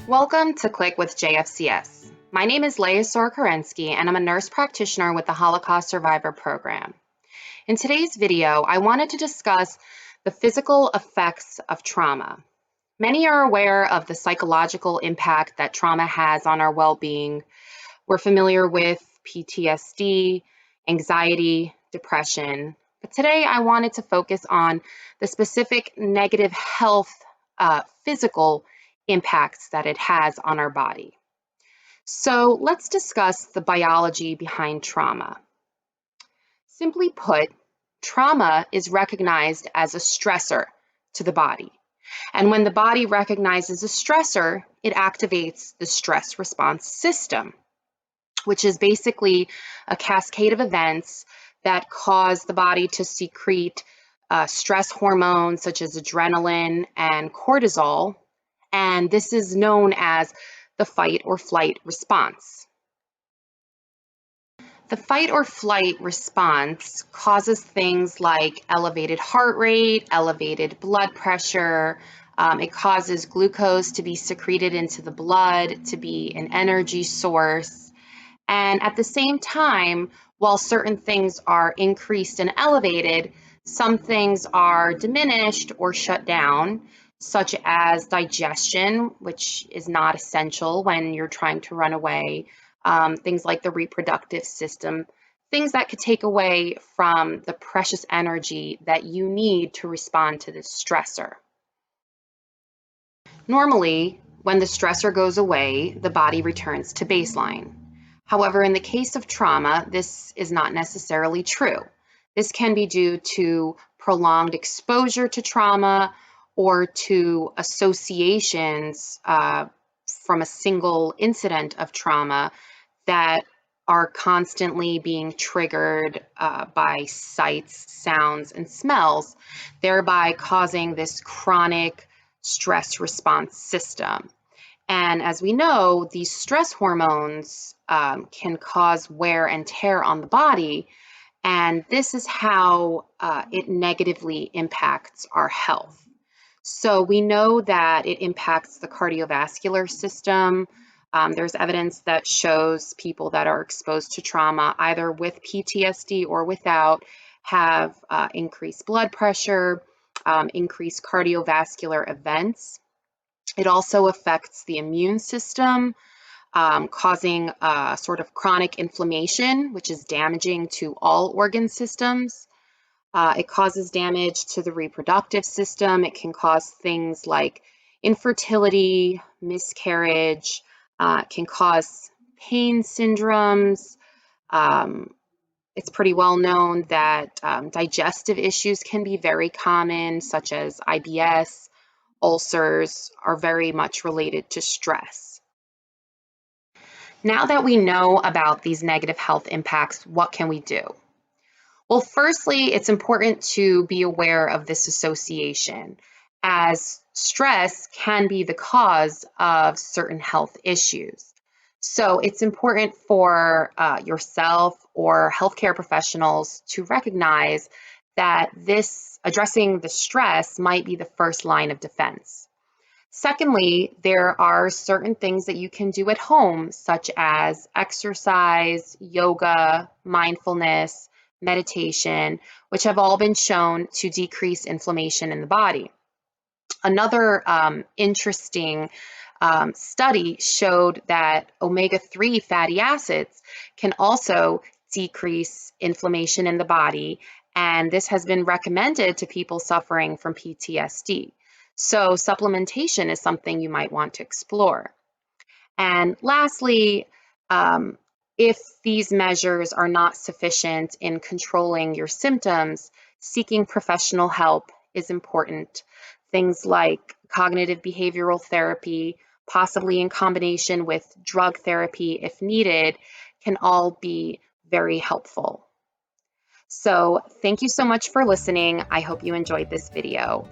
Welcome to Click with JFCS. My name is Leah Sorokorensky, and I'm a nurse practitioner with the Holocaust Survivor Program. In today's video, I wanted to discuss the physical effects of trauma. Many are aware of the psychological impact that trauma has on our well-being. We're familiar with PTSD, anxiety, depression, but today I wanted to focus on the specific negative health physical impacts that it has on our body. So let's discuss the biology behind trauma. Simply put, trauma is recognized as a stressor to the body. And when the body recognizes a stressor, it activates the stress response system, which is basically a cascade of events that cause the body to secrete stress hormones such as adrenaline and cortisol. And this is known as the fight or flight response. The fight or flight response causes things like elevated heart rate, elevated blood pressure. It causes glucose to be secreted into the blood to be an energy source. And at the same time, while certain things are increased and elevated, some things are diminished or shut down, such as digestion, which is not essential when you're trying to run away, things like the reproductive system, things that could take away from the precious energy that you need to respond to this stressor. Normally, when the stressor goes away, the body returns to baseline. However, in the case of trauma, this is not necessarily true. This can be due to prolonged exposure to trauma or to associations from a single incident of trauma that are constantly being triggered by sights, sounds, and smells, thereby causing this chronic stress response system. And as we know, these stress hormones can cause wear and tear on the body, and this is how it negatively impacts our health. So we know that it impacts the cardiovascular system. There's evidence that shows people that are exposed to trauma, either with PTSD or without, have increased blood pressure, increased cardiovascular events. It also affects the immune system, causing sort of chronic inflammation, which is damaging to all organ systems. It causes damage to the reproductive system. It can cause things like infertility, miscarriage. It can cause pain syndromes. It's pretty well known that digestive issues can be very common, such as IBS. Ulcers are very much related to stress. Now that we know about these negative health impacts, what can we do? Well, firstly, it's important to be aware of this association, as stress can be the cause of certain health issues. So it's important for yourself or healthcare professionals to recognize that addressing the stress might be the first line of defense. Secondly, there are certain things that you can do at home, such as exercise, yoga, mindfulness, meditation, which have all been shown to decrease inflammation in the body. Another interesting study showed that omega-3 fatty acids can also decrease inflammation in the body, and this has been recommended to people suffering from PTSD. So supplementation is something you might want to explore. And lastly, if these measures are not sufficient in controlling your symptoms, seeking professional help is important. Things like cognitive behavioral therapy, possibly in combination with drug therapy if needed, can all be very helpful. So thank you so much for listening. I hope you enjoyed this video.